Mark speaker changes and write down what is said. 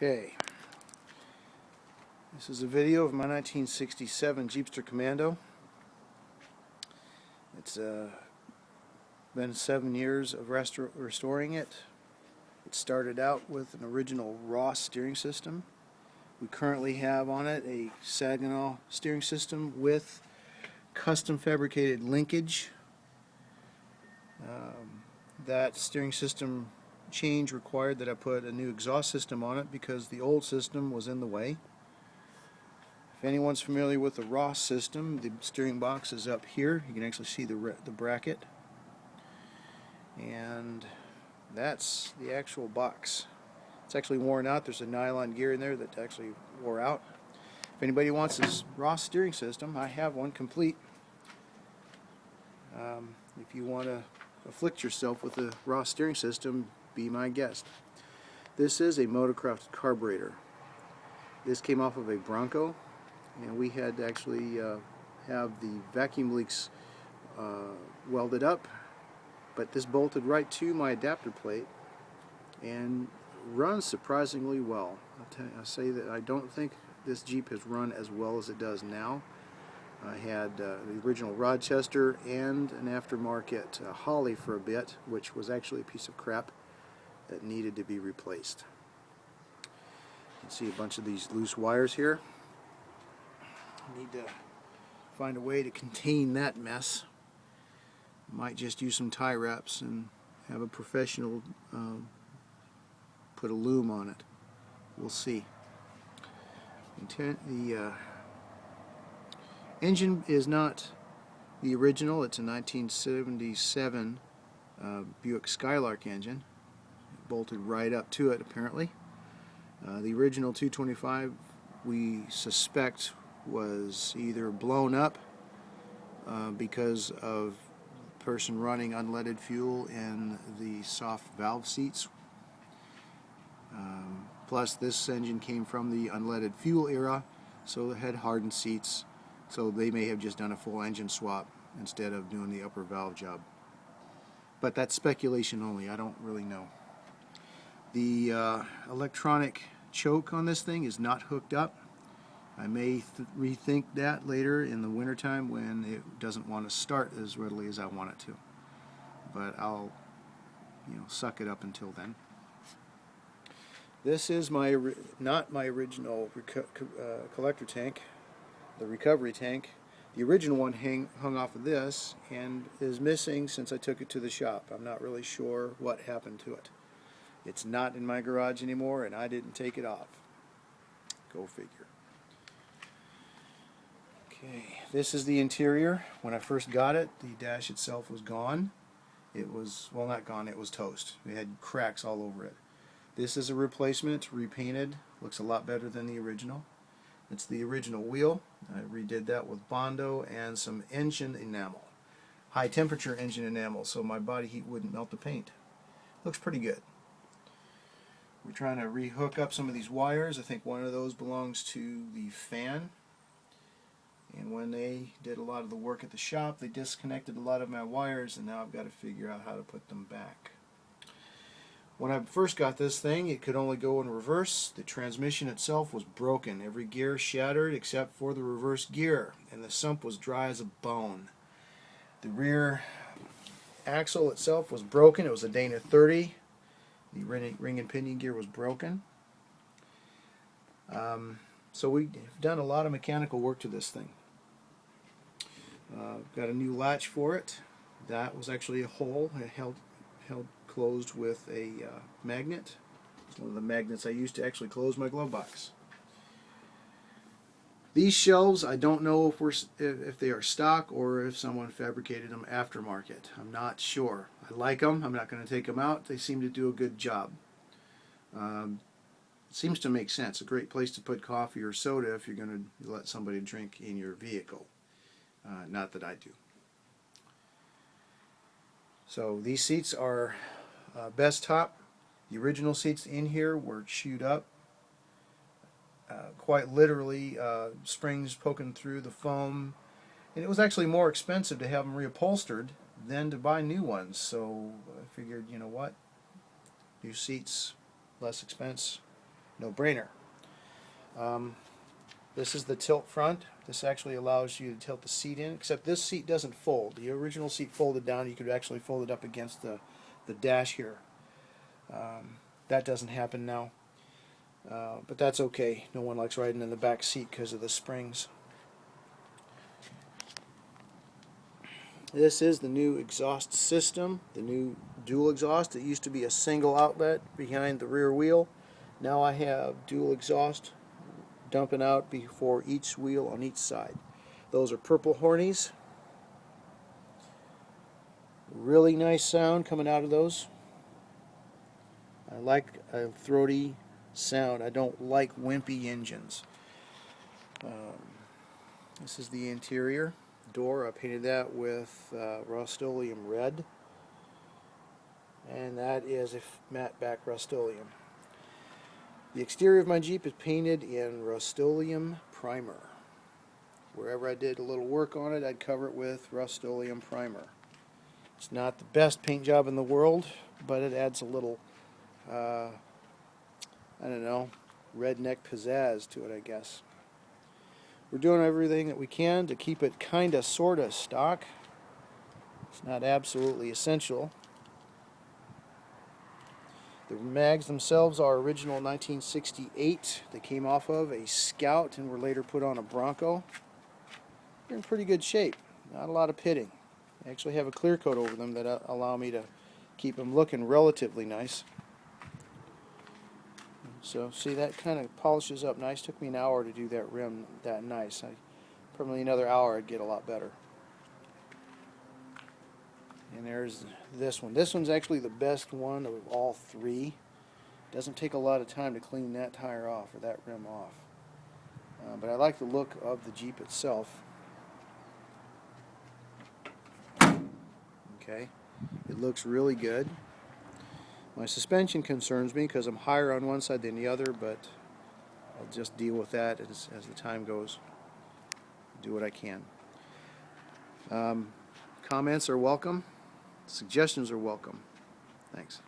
Speaker 1: Okay, this is a video of my 1967 Jeepster Commando. It's been 7 years of restoring it. It started out with an original Ross steering system. We currently have on it a Saginaw steering system with custom fabricated linkage. That steering system change required that I put a new exhaust system on it because the old system was in the way. If anyone's familiar with the Ross system, the steering box is up here. You can actually see the bracket, and that's the actual box. It's actually worn out. There's a nylon gear in there that actually wore out. If anybody wants this Ross steering system, I have one complete. If you want to afflict yourself with the Ross steering system, be my guest. This is a motocross carburetor. This came off of a Bronco, and we had to actually have the vacuum leaks welded up, but this bolted right to my adapter plate and runs surprisingly well. I say that I don't think this Jeep has run as well as it does now. I had the original Rochester and an aftermarket Holly for a bit, which was actually a piece of crap that needed to be replaced. You can see a bunch of these loose wires here. I need to find a way to contain that mess. Might just use some tie wraps and have a professional put a loom on it. We'll see. The engine is not the original. It's a 1977 Buick Skylark engine. Bolted right up to it, apparently. The original 225, we suspect, was either blown up because of the person running unleaded fuel in the soft valve seats. Plus, this engine came from the unleaded fuel era, so it had hardened seats. So they may have just done a full engine swap instead of doing the upper valve job. But that's speculation only. I don't really know. The electronic choke on this thing is not hooked up. I may rethink that later in the wintertime when it doesn't want to start as readily as I want it to. But I'll, suck it up until then. This is not my original collector tank, the recovery tank. The original one hung off of this and is missing since I took it to the shop. I'm not really sure what happened to it. It's not in my garage anymore, and I didn't take it off. Go figure. Okay, this is the interior. When I first got it, the dash itself was gone. It was, well, not gone, it was toast. It had cracks all over it. This is a replacement, repainted. Looks a lot better than the original. It's the original wheel. I redid that with Bondo and some engine enamel. High temperature engine enamel, so my body heat wouldn't melt the paint. Looks pretty good. We're trying to rehook up some of these wires. I think one of those belongs to the fan. And when they did a lot of the work at the shop, they disconnected a lot of my wires, and now I've got to figure out how to put them back. When I first got this thing, it could only go in reverse. The transmission itself was broken. Every gear shattered except for the reverse gear, and the sump was dry as a bone. The rear axle itself was broken. It was a Dana 30. The ring and pinion gear was broken. So we've done a lot of mechanical work to this thing. Got a new latch for it. That was actually a hole. It held closed with a magnet. It's one of the magnets I used to actually close my glove box. These shelves, I don't know if they are stock or if someone fabricated them aftermarket. I'm not sure. I like them. I'm not going to take them out. They seem to do a good job. It seems to make sense. A great place to put coffee or soda if you're going to let somebody drink in your vehicle. Not that I do. So these seats are best top. The original seats in here were chewed up. Quite literally, springs poking through the foam. And it was actually more expensive to have them reupholstered than to buy new ones. So I figured, you know what? New seats, less expense. no brainer. This is the tilt front. This actually allows you to tilt the seat in, except this seat doesn't fold. The original seat folded down. You could actually fold it up against the dash here. That doesn't happen now, but that's okay. No one likes riding in the back seat because of the springs. This is the new exhaust system, the new dual exhaust. It used to be a single outlet behind the rear wheel. Now I have dual exhaust dumping out before each wheel on each side. Those are purple hornies. Really nice sound coming out of those. I like a throaty sound. I don't like wimpy engines. This is the interior door. I painted that with Rust-Oleum red, and that is a matte back Rust-Oleum. The exterior of my Jeep is painted in Rust-Oleum primer. Wherever I did a little work on it, I'd cover it with Rust-Oleum primer. It's not the best paint job in the world, but it adds a little, I don't know, redneck pizzazz to it, I guess. We're doing everything that we can to keep it kinda sorta stock. It's not absolutely essential. The mags themselves are original 1968. They came off of a Scout and were later put on a Bronco. They're in pretty good shape. Not a lot of pitting. I actually have a clear coat over them that allow me to keep them looking relatively nice. So see, that kind of polishes up nice. Took me an hour to do that rim that nice. Probably another hour I'd get a lot better. And there's this one. This one's actually the best one of all three. Doesn't take a lot of time to clean that tire off or that rim off. But I like the look of the Jeep itself. Okay, it looks really good. My suspension concerns me because I'm higher on one side than the other, but I'll just deal with that as the time goes. Do what I can. Comments are welcome. Suggestions are welcome. Thanks.